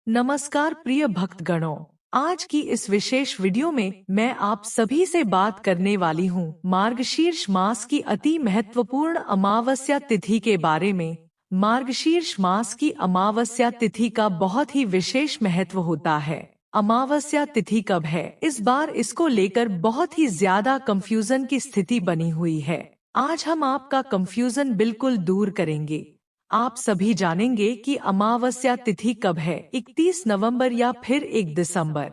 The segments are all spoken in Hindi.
नमस्कार प्रिय भक्तगणों। आज की इस विशेष वीडियो में मैं आप सभी से बात करने वाली हूँ मार्गशीर्ष मास की अति महत्वपूर्ण अमावस्या तिथि के बारे में। मार्गशीर्ष मास की अमावस्या तिथि का बहुत ही विशेष महत्व होता है। अमावस्या तिथि कब है, इस बार इसको लेकर बहुत ही ज्यादा कंफ्यूजन की स्थिति बनी हुई है। आज हम आपका कंफ्यूजन बिल्कुल दूर करेंगे। आप सभी जानेंगे कि अमावस्या तिथि कब है, 31 नवंबर या फिर 1 दिसंबर।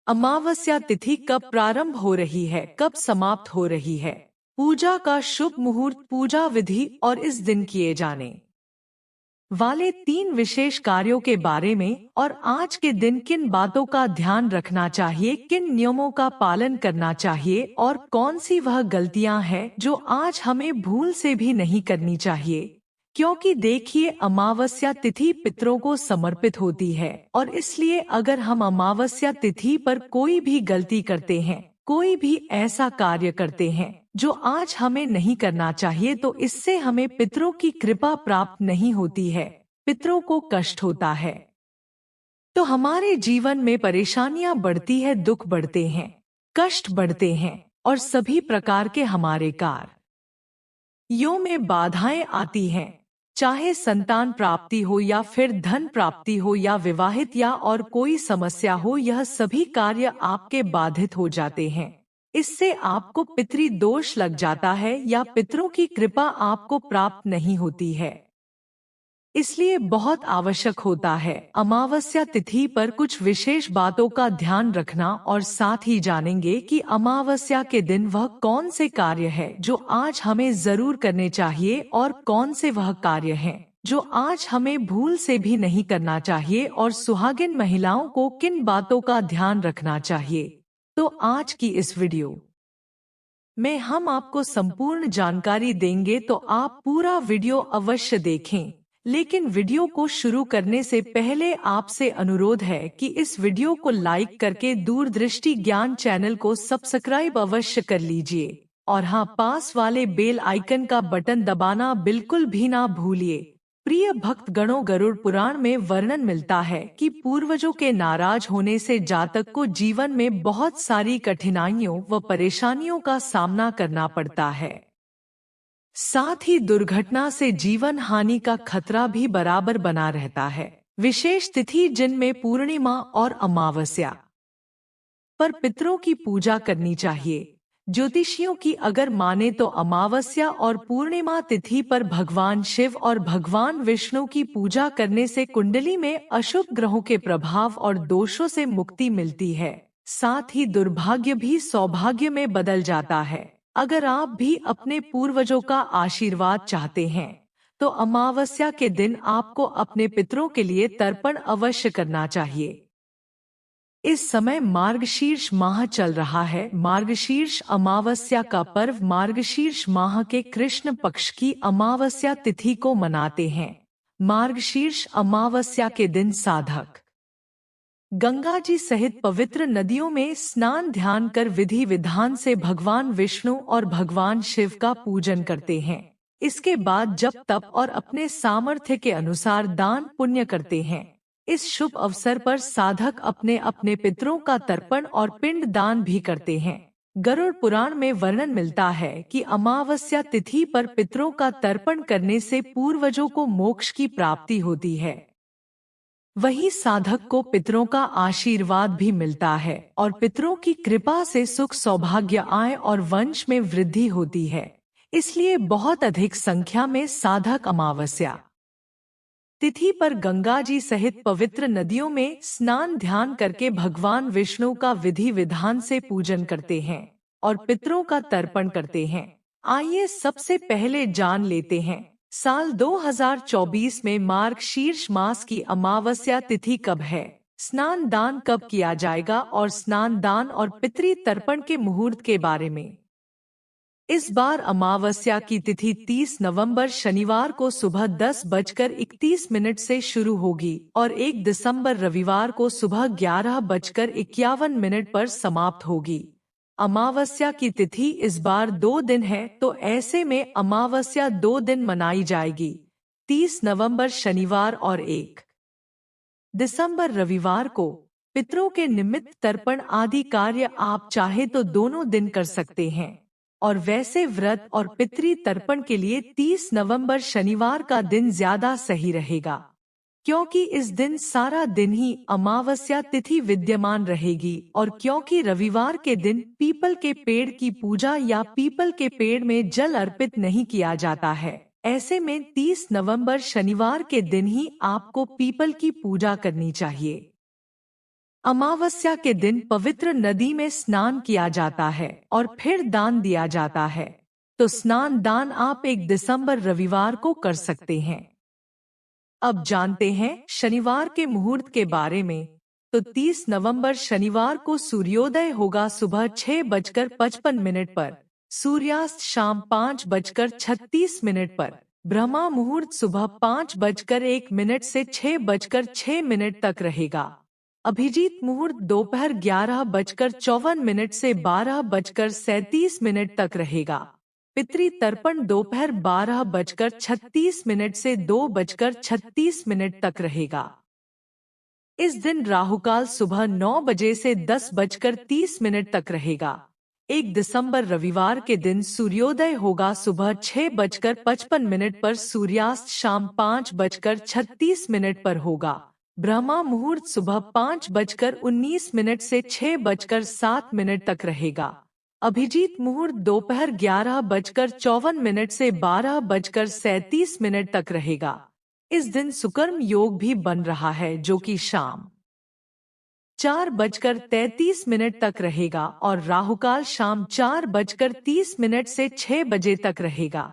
अमावस्या तिथि कब प्रारंभ हो रही है, कब समाप्त हो रही है, पूजा का शुभ मुहूर्त, पूजा विधि और इस दिन किए जाने वाले 3 विशेष कार्यों के बारे में, और आज के दिन किन बातों का ध्यान रखना चाहिए, किन नियमों का पालन करना चाहिए और कौन सी वह गलतियां हैं जो आज हमें भूल से भी नहीं करनी चाहिए। क्योंकि देखिए, अमावस्या तिथि पितरों को समर्पित होती है और इसलिए अगर हम अमावस्या तिथि पर कोई भी गलती करते हैं, कोई भी ऐसा कार्य करते हैं जो आज हमें नहीं करना चाहिए, तो इससे हमें पितरों की कृपा प्राप्त नहीं होती है, पितरों को कष्ट होता है। तो हमारे जीवन में परेशानियां बढ़ती है, दुख बढ़ते हैं, कष्ट बढ़ते हैं और सभी प्रकार के हमारे कार्यों में बाधाएं आती हैं। चाहे संतान प्राप्ति हो या फिर धन प्राप्ति हो या विवाहित या और कोई समस्या हो, यह सभी कार्य आपके बाधित हो जाते हैं। इससे आपको पितृ दोष लग जाता है या पितरों की कृपा आपको प्राप्त नहीं होती है। इसलिए बहुत आवश्यक होता है अमावस्या तिथि पर कुछ विशेष बातों का ध्यान रखना, और साथ ही जानेंगे कि अमावस्या के दिन वह कौन से कार्य है जो आज हमें जरूर करने चाहिए और कौन से वह कार्य हैं जो आज हमें भूल से भी नहीं करना चाहिए, और सुहागिन महिलाओं को किन बातों का ध्यान रखना चाहिए। तो आज की इस वीडियो में हम आपको संपूर्ण जानकारी देंगे, तो आप पूरा वीडियो अवश्य देखें। लेकिन वीडियो को शुरू करने से पहले आपसे अनुरोध है कि इस वीडियो को लाइक करके दूरदृष्टि ज्ञान चैनल को सब्सक्राइब अवश्य कर लीजिए, और हाँ, पास वाले बेल आइकन का बटन दबाना बिल्कुल भी ना भूलिए। प्रिय भक्तगणों, गरुड़ पुराण में वर्णन मिलता है कि पूर्वजों के नाराज होने से जातक को जीवन में बहुत सारी कठिनाइयों व परेशानियों का सामना करना पड़ता है। साथ ही दुर्घटना से जीवन हानि का खतरा भी बराबर बना रहता है। विशेष तिथि जिनमें पूर्णिमा और अमावस्या पर पितरों की पूजा करनी चाहिए। ज्योतिषियों की अगर माने तो अमावस्या और पूर्णिमा तिथि पर भगवान शिव और भगवान विष्णु की पूजा करने से कुंडली में अशुभ ग्रहों के प्रभाव और दोषों से मुक्ति मिलती है। साथ ही दुर्भाग्य भी सौभाग्य में बदल जाता है। अगर आप भी अपने पूर्वजों का आशीर्वाद चाहते हैं तो अमावस्या के दिन आपको अपने पितरों के लिए तर्पण अवश्य करना चाहिए। इस समय मार्गशीर्ष माह चल रहा है। मार्गशीर्ष अमावस्या का पर्व मार्गशीर्ष माह के कृष्ण पक्ष की अमावस्या तिथि को मनाते हैं। मार्गशीर्ष अमावस्या के दिन साधक गंगा जी सहित पवित्र नदियों में स्नान ध्यान कर विधि विधान से भगवान विष्णु और भगवान शिव का पूजन करते हैं। इसके बाद जप तप और अपने सामर्थ्य के अनुसार दान पुण्य करते हैं। इस शुभ अवसर पर साधक अपने अपने पितरों का तर्पण और पिंड दान भी करते हैं। गरुड़ पुराण में वर्णन मिलता है कि अमावस्या तिथि पर पितरों का तर्पण करने से पूर्वजों को मोक्ष की प्राप्ति होती है। वही साधक को पितरों का आशीर्वाद भी मिलता है और पितरों की कृपा से सुख सौभाग्य आय और वंश में वृद्धि होती है। इसलिए बहुत अधिक संख्या में साधक अमावस्या तिथि पर गंगा जी सहित पवित्र नदियों में स्नान ध्यान करके भगवान विष्णु का विधि विधान से पूजन करते हैं और पितरों का तर्पण करते हैं। आइए सबसे पहले जान लेते हैं साल 2024 में मार्गशीर्ष मास की अमावस्या तिथि कब है, स्नान दान कब किया जाएगा और स्नान दान और पितृ तर्पण के मुहूर्त के बारे में। इस बार अमावस्या की तिथि 30 नवंबर शनिवार को सुबह 10:31 से शुरू होगी और 1 दिसंबर रविवार को सुबह 11:51 पर समाप्त होगी। अमावस्या की तिथि इस बार 2 दिन है, तो ऐसे में अमावस्या 2 दिन मनाई जाएगी, 30 नवंबर शनिवार और 1 दिसंबर रविवार को पितरों के निमित्त तर्पण आदि कार्य आप चाहे तो दोनों दिन कर सकते हैं। और वैसे व्रत और पितरी तर्पण के लिए 30 नवंबर शनिवार का दिन ज्यादा सही रहेगा, क्योंकि इस दिन सारा दिन ही अमावस्या तिथि विद्यमान रहेगी और क्योंकि रविवार के दिन पीपल के पेड़ की पूजा या पीपल के पेड़ में जल अर्पित नहीं किया जाता है, ऐसे में 30 नवंबर शनिवार के दिन ही आपको पीपल की पूजा करनी चाहिए। अमावस्या के दिन पवित्र नदी में स्नान किया जाता है और फिर दान दिया जाता है, तो स्नान दान आप 1 दिसंबर रविवार को कर सकते हैं। अब जानते हैं शनिवार के मुहूर्त के बारे में। तो 30 नवंबर शनिवार को सूर्योदय होगा सुबह 6:55 पर, सूर्यास्त शाम 5:36 पर, ब्रह्मा मुहूर्त सुबह 5:01 से 6:06 तक रहेगा। अभिजीत मुहूर्त दोपहर 11:54 से 12:37 तक रहेगा। पितरी तर्पण दोपहर 12:36 से 2:36 तक रहेगा। इस दिन राहुकाल सुबह 9 बजे से 10:30 तक रहेगा। 1 दिसंबर रविवार के दिन सूर्योदय होगा सुबह 6:55 पर, सूर्यास्त शाम 5:36 पर होगा। ब्रह्मा मुहूर्त सुबह 5:19 से 6:07 तक रहेगा। अभिजीत मुहूर्त दोपहर 11:54 से 12:37 तक रहेगा। इस दिन सुकर्म योग भी बन रहा है जो कि शाम 4:33 तक रहेगा और राहुकाल शाम 4:30 से 6 बजे तक रहेगा।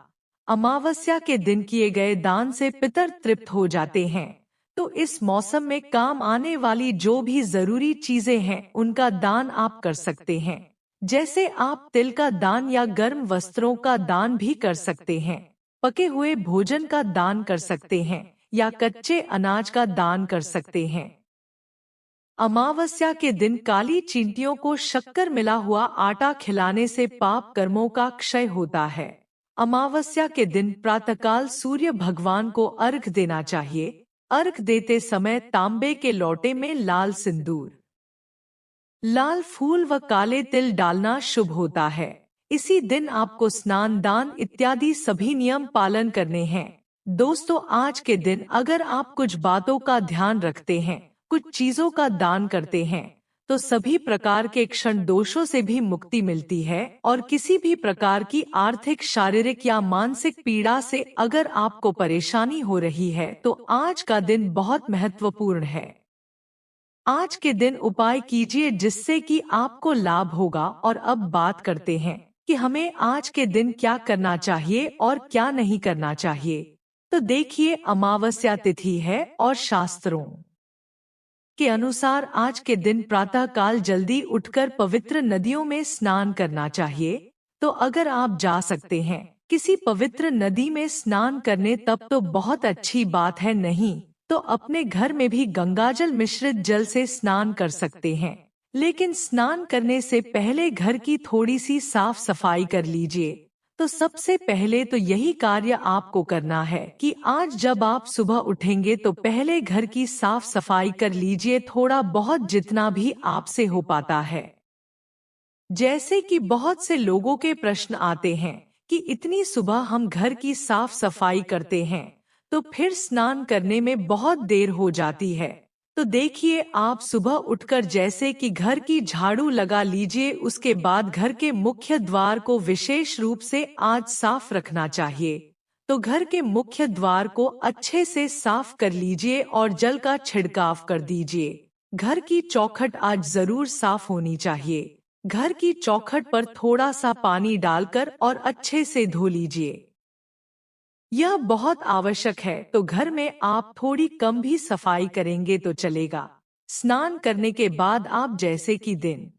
अमावस्या के दिन किए गए दान से पितर तृप्त हो जाते हैं, तो इस मौसम में काम आने वाली जो भी जरूरी चीजें हैं उनका दान आप कर सकते हैं। जैसे आप तिल का दान या गर्म वस्त्रों का दान भी कर सकते हैं, पके हुए भोजन का दान कर सकते हैं या कच्चे अनाज का दान कर सकते हैं। अमावस्या के दिन काली चींटियों को शक्कर मिला हुआ आटा खिलाने से पाप कर्मों का क्षय होता है। अमावस्या के दिन प्रातःकाल सूर्य भगवान को अर्घ देना चाहिए। अर्घ देते समय तांबे के लोटे में लाल सिंदूर, लाल फूल व काले तिल डालना शुभ होता है। इसी दिन आपको स्नान दान इत्यादि सभी नियम पालन करने हैं। दोस्तों, आज के दिन अगर आप कुछ बातों का ध्यान रखते हैं, कुछ चीजों का दान करते हैं, तो सभी प्रकार के क्षण दोषों से भी मुक्ति मिलती है और किसी भी प्रकार की आर्थिक, शारीरिक या मानसिक पीड़ा से अगर आपको परेशानी हो रही है तो आज का दिन बहुत महत्वपूर्ण है। आज के दिन उपाय कीजिए जिससे कि आपको लाभ होगा। और अब बात करते हैं कि हमें आज के दिन क्या करना चाहिए और क्या नहीं करना चाहिए। तो देखिए, अमावस्या तिथि है और शास्त्रों के अनुसार आज के दिन प्रातः काल जल्दी उठकर पवित्र नदियों में स्नान करना चाहिए। तो अगर आप जा सकते हैं किसी पवित्र नदी में स्नान करने तब तो बहुत अच्छी बात है, नहीं तो अपने घर में भी गंगाजल मिश्रित जल से स्नान कर सकते हैं। लेकिन स्नान करने से पहले घर की थोड़ी सी साफ सफाई कर लीजिए। तो सबसे पहले तो यही कार्य आपको करना है कि आज जब आप सुबह उठेंगे तो पहले घर की साफ सफाई कर लीजिए, थोड़ा बहुत जितना भी आपसे हो पाता है। जैसे कि बहुत से लोगों के प्रश्न आते हैं कि इतनी सुबह हम घर की साफ सफाई करते हैं तो फिर स्नान करने में बहुत देर हो जाती है। तो देखिए, आप सुबह उठकर जैसे कि घर की झाड़ू लगा लीजिए, उसके बाद घर के मुख्य द्वार को विशेष रूप से आज साफ रखना चाहिए। तो घर के मुख्य द्वार को अच्छे से साफ कर लीजिए और जल का छिड़काव कर दीजिए। घर की चौखट आज जरूर साफ होनी चाहिए। घर की चौखट पर थोड़ा सा पानी डालकर और अच्छे से धो लीजिए, यह बहुत आवश्यक है। तो घर में आप थोड़ी कम भी सफाई करेंगे तो चलेगा। स्नान करने के बाद आप जैसे कि दिन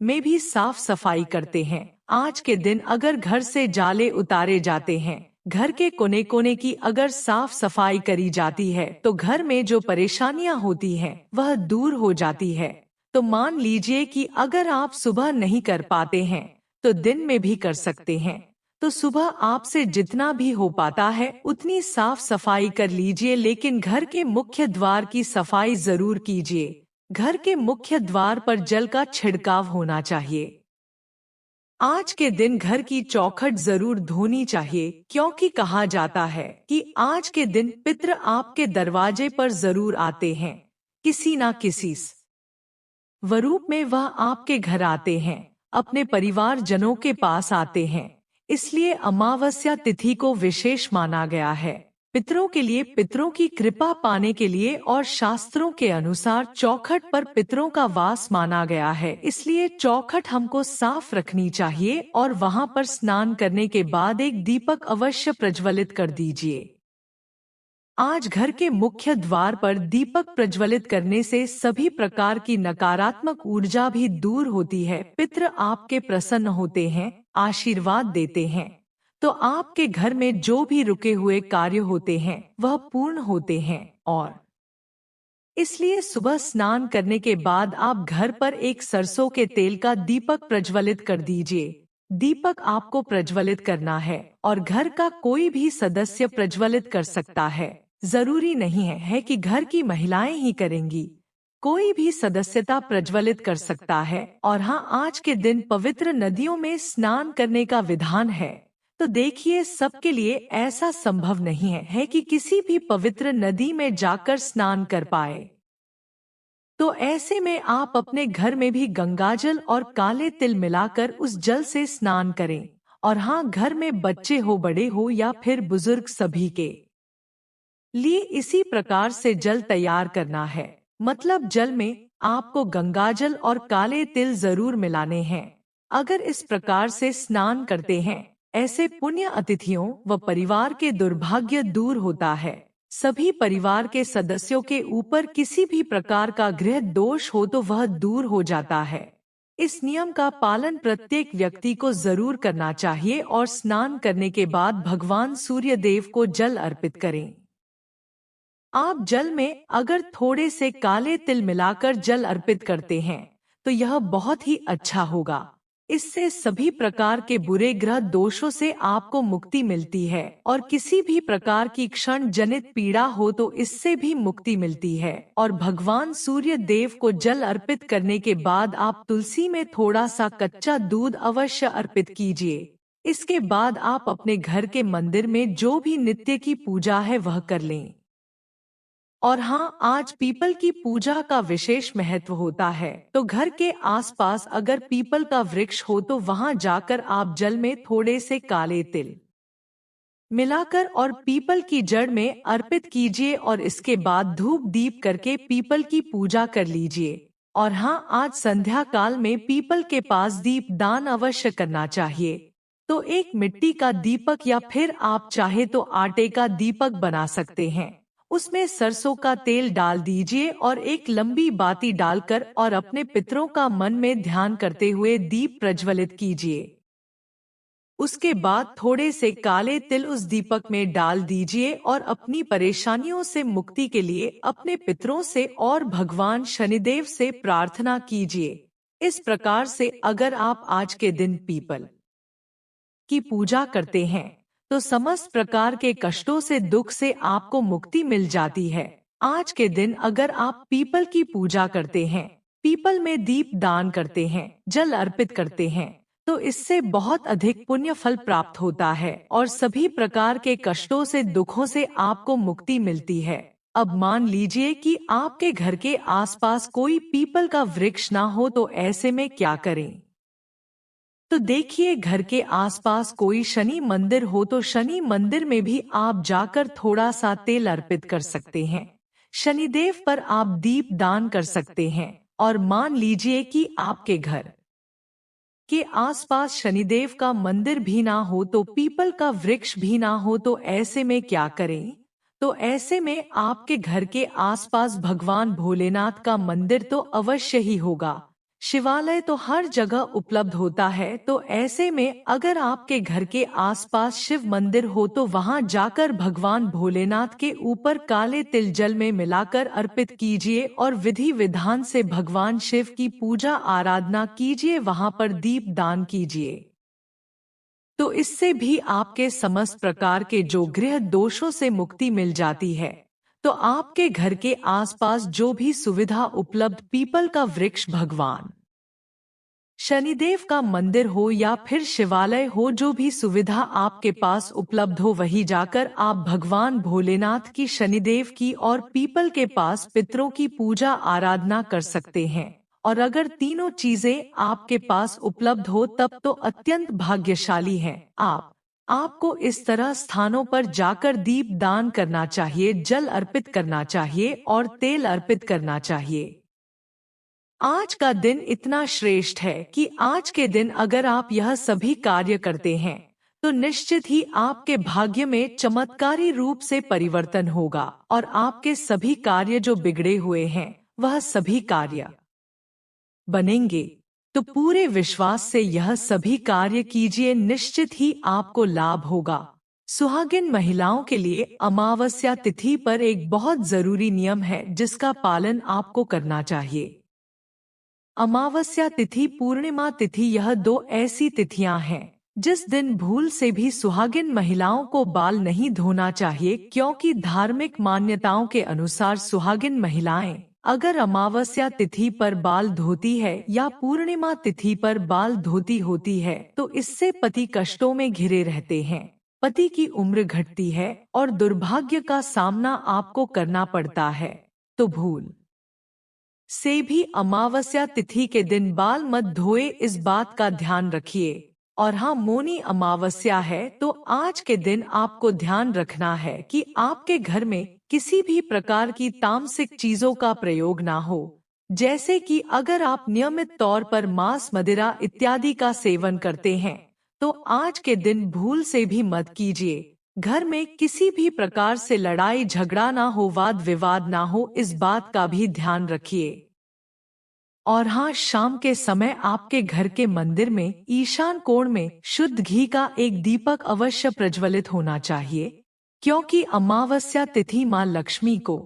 में भी साफ सफाई करते हैं, आज के दिन अगर घर से जाले उतारे जाते हैं, घर के कोने कोने की अगर साफ सफाई करी जाती है तो घर में जो परेशानियां होती हैं वह दूर हो जाती है। तो मान लीजिए कि अगर आप सुबह नहीं कर पाते हैं तो दिन में भी कर सकते हैं। तो सुबह आपसे जितना भी हो पाता है उतनी साफ सफाई कर लीजिए, लेकिन घर के मुख्य द्वार की सफाई जरूर कीजिए। घर के मुख्य द्वार पर जल का छिड़काव होना चाहिए। आज के दिन घर की चौखट जरूर धोनी चाहिए, क्योंकि कहा जाता है कि आज के दिन पितृ आपके दरवाजे पर जरूर आते हैं। किसी ना किसी स्वरूप में वह आपके घर आते हैं, अपने परिवार जनों के पास आते हैं। इसलिए अमावस्या तिथि को विशेष माना गया है पितरों के लिए, पितरों की कृपा पाने के लिए, और शास्त्रों के अनुसार चौखट पर पितरों का वास माना गया है। इसलिए चौखट हमको साफ रखनी चाहिए और वहां पर स्नान करने के बाद एक दीपक अवश्य प्रज्वलित कर दीजिए। आज घर के मुख्य द्वार पर दीपक प्रज्वलित करने से सभी प्रकार की नकारात्मक ऊर्जा भी दूर होती है। पितृ आपके प्रसन्न होते हैं, आशीर्वाद देते हैं, तो आपके घर में जो भी रुके हुए कार्य होते हैं वह पूर्ण होते हैं। और इसलिए सुबह स्नान करने के बाद आप घर पर एक सरसों के तेल का दीपक प्रज्वलित कर दीजिए। दीपक आपको प्रज्वलित करना है और घर का कोई भी सदस्य प्रज्वलित कर सकता है। जरूरी नहीं है कि घर की महिलाएं ही करेंगी, कोई भी सदस्यता प्रज्वलित कर सकता है। और हाँ, आज के दिन पवित्र नदियों में स्नान करने का विधान है। तो देखिए, सबके लिए ऐसा संभव नहीं है कि किसी भी पवित्र नदी में जाकर स्नान कर पाए। तो ऐसे में आप अपने घर में भी गंगाजल और काले तिल मिलाकर उस जल से स्नान करें। और हाँ, घर में बच्चे हो, बड़े हो या फिर बुजुर्ग, सभी के लिए इसी प्रकार से जल तैयार करना है। मतलब जल में आपको गंगाजल और काले तिल जरूर मिलाने हैं। अगर इस प्रकार से स्नान करते हैं, ऐसे पुण्य अतिथियों व परिवार के दुर्भाग्य दूर होता है। सभी परिवार के सदस्यों के ऊपर किसी भी प्रकार का गृह दोष हो तो वह दूर हो जाता है। इस नियम का पालन प्रत्येक व्यक्ति को जरूर करना चाहिए और स्नान करने के बाद भगवान सूर्य देव को जल अर्पित करें। आप जल में अगर थोड़े से काले तिल मिलाकर जल अर्पित करते हैं तो यह बहुत ही अच्छा होगा। इससे सभी प्रकार के बुरे ग्रह दोषों से आपको मुक्ति मिलती है और किसी भी प्रकार की क्षण जनित पीड़ा हो तो इससे भी मुक्ति मिलती है। और भगवान सूर्य देव को जल अर्पित करने के बाद आप तुलसी में थोड़ा सा कच्चा दूध अवश्य अर्पित कीजिए। इसके बाद आप अपने घर के मंदिर में जो भी नित्य की पूजा है वह कर लें। और हाँ, आज पीपल की पूजा का विशेष महत्व होता है, तो घर के आसपास अगर पीपल का वृक्ष हो तो वहां जाकर आप जल में थोड़े से काले तिल मिलाकर और पीपल की जड़ में अर्पित कीजिए और इसके बाद धूप दीप करके पीपल की पूजा कर लीजिए। और हाँ, आज संध्या काल में पीपल के पास दीप दान अवश्य करना चाहिए। तो एक मिट्टी का दीपक या फिर आप चाहे तो आटे का दीपक बना सकते हैं। उसमें सरसों का तेल डाल दीजिए और एक लंबी बाती डालकर और अपने पितरों का मन में ध्यान करते हुए दीप प्रज्वलित कीजिए। उसके बाद थोड़े से काले तिल उस दीपक में डाल दीजिए और अपनी परेशानियों से मुक्ति के लिए अपने पितरों से और भगवान शनिदेव से प्रार्थना कीजिए। इस प्रकार से अगर आप आज के दिन पीपल की पूजा करते हैं तो समस्त प्रकार के कष्टों से, दुख से आपको मुक्ति मिल जाती है। आज के दिन अगर आप पीपल की पूजा करते हैं, पीपल में दीप दान करते हैं, जल अर्पित करते हैं, तो इससे बहुत अधिक पुण्य फल प्राप्त होता है और सभी प्रकार के कष्टों से, दुखों से आपको मुक्ति मिलती है। अब मान लीजिए कि आपके घर के आसपास कोई पीपल का वृक्ष ना हो, तो ऐसे में क्या करें? तो देखिए, घर के आसपास कोई शनि मंदिर हो तो शनि मंदिर में भी आप जाकर थोड़ा सा तेल अर्पित कर सकते हैं। शनिदेव पर आप दीप दान कर सकते हैं। और मान लीजिए कि आपके घर के आसपास शनिदेव का मंदिर भी ना हो, तो पीपल का वृक्ष भी ना हो, तो ऐसे में क्या करें? तो ऐसे में आपके घर के आसपास भगवान भोलेनाथ का मंदिर तो अवश्य ही होगा। शिवालय तो हर जगह उपलब्ध होता है, तो ऐसे में अगर आपके घर के आसपास शिव मंदिर हो तो वहां जाकर भगवान भोलेनाथ के ऊपर काले तिल जल में मिलाकर अर्पित कीजिए और विधि विधान से भगवान शिव की पूजा आराधना कीजिए, वहां पर दीप दान कीजिए। तो इससे भी आपके समस्त प्रकार के जो गृह दोषों से मुक्ति मिल जाती है। तो आपके घर के आसपास जो भी सुविधा उपलब्ध पीपल का वृक्ष, भगवान शनिदेव का मंदिर हो या फिर शिवालय हो, जो भी सुविधा आपके पास उपलब्ध हो वहीं जाकर आप भगवान भोलेनाथ की, शनिदेव की और पीपल के पास पितरों की पूजा आराधना कर सकते हैं। और अगर तीनों चीजें आपके पास उपलब्ध हो तब तो अत्यंत भाग्यशाली हैं आप। आपको इस तरह स्थानों पर जाकर दीप दान करना चाहिए, जल अर्पित करना चाहिए और तेल अर्पित करना चाहिए। आज का दिन इतना श्रेष्ठ है कि आज के दिन अगर आप यह सभी कार्य करते हैं तो निश्चित ही आपके भाग्य में चमत्कारी रूप से परिवर्तन होगा और आपके सभी कार्य जो बिगड़े हुए हैं वह सभी कार्य बनेंगे। तो पूरे विश्वास से यह सभी कार्य कीजिए, निश्चित ही आपको लाभ होगा। सुहागिन महिलाओं के लिए अमावस्या तिथि पर एक बहुत जरूरी नियम है जिसका पालन आपको करना चाहिए। अमावस्या तिथि, पूर्णिमा तिथि, यह दो ऐसी तिथियां हैं जिस दिन भूल से भी सुहागिन महिलाओं को बाल नहीं धोना चाहिए, क्योंकि धार्मिक मान्यताओं के अनुसार सुहागिन महिलाएं अगर अमावस्या तिथि पर बाल धोती है या पूर्णिमा तिथि पर बाल धोती होती है तो इससे पति कष्टों में घिरे रहते हैं, पति की उम्र घटती है और दुर्भाग्य का सामना आपको करना पड़ता है। तो भूल से भी अमावस्या तिथि के दिन बाल मत धोए, इस बात का ध्यान रखिए। और हाँ, मौनी अमावस्या है तो आज के दिन आपको ध्यान रखना है कि आपके घर में किसी भी प्रकार की तामसिक चीजों का प्रयोग ना हो, जैसे कि अगर आप नियमित तौर पर मांस, मदिरा इत्यादि का सेवन करते हैं तो आज के दिन भूल से भी मत कीजिए। घर में किसी भी प्रकार से लड़ाई झगड़ा ना हो, वाद विवाद ना हो, इस बात का भी ध्यान रखिए। और हाँ, शाम के समय आपके घर के मंदिर में ईशान कोण में शुद्ध घी का एक दीपक अवश्य प्रज्वलित होना चाहिए, क्योंकि अमावस्या तिथि माँ लक्ष्मी को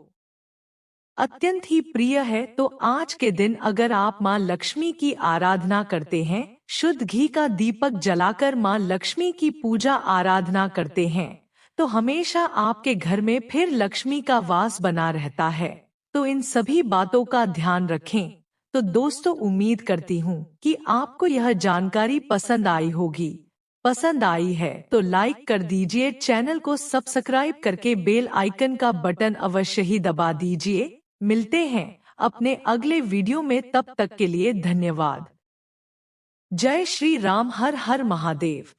अत्यंत ही प्रिय है। तो आज के दिन अगर आप माँ लक्ष्मी की आराधना करते हैं, शुद्ध घी का दीपक जलाकर माँ लक्ष्मी की पूजा आराधना करते हैं, तो हमेशा आपके घर में फिर लक्ष्मी का वास बना रहता है। तो इन सभी बातों का ध्यान रखें। तो दोस्तों, उम्मीद करती हूँ कि आपको यह जानकारी पसंद आई होगी। पसंद आई है तो लाइक कर दीजिए, चैनल को सब्सक्राइब करके बेल आइकन का बटन अवश्य ही दबा दीजिए। मिलते हैं अपने अगले वीडियो में, तब तक के लिए धन्यवाद। जय श्री राम, हर हर महादेव।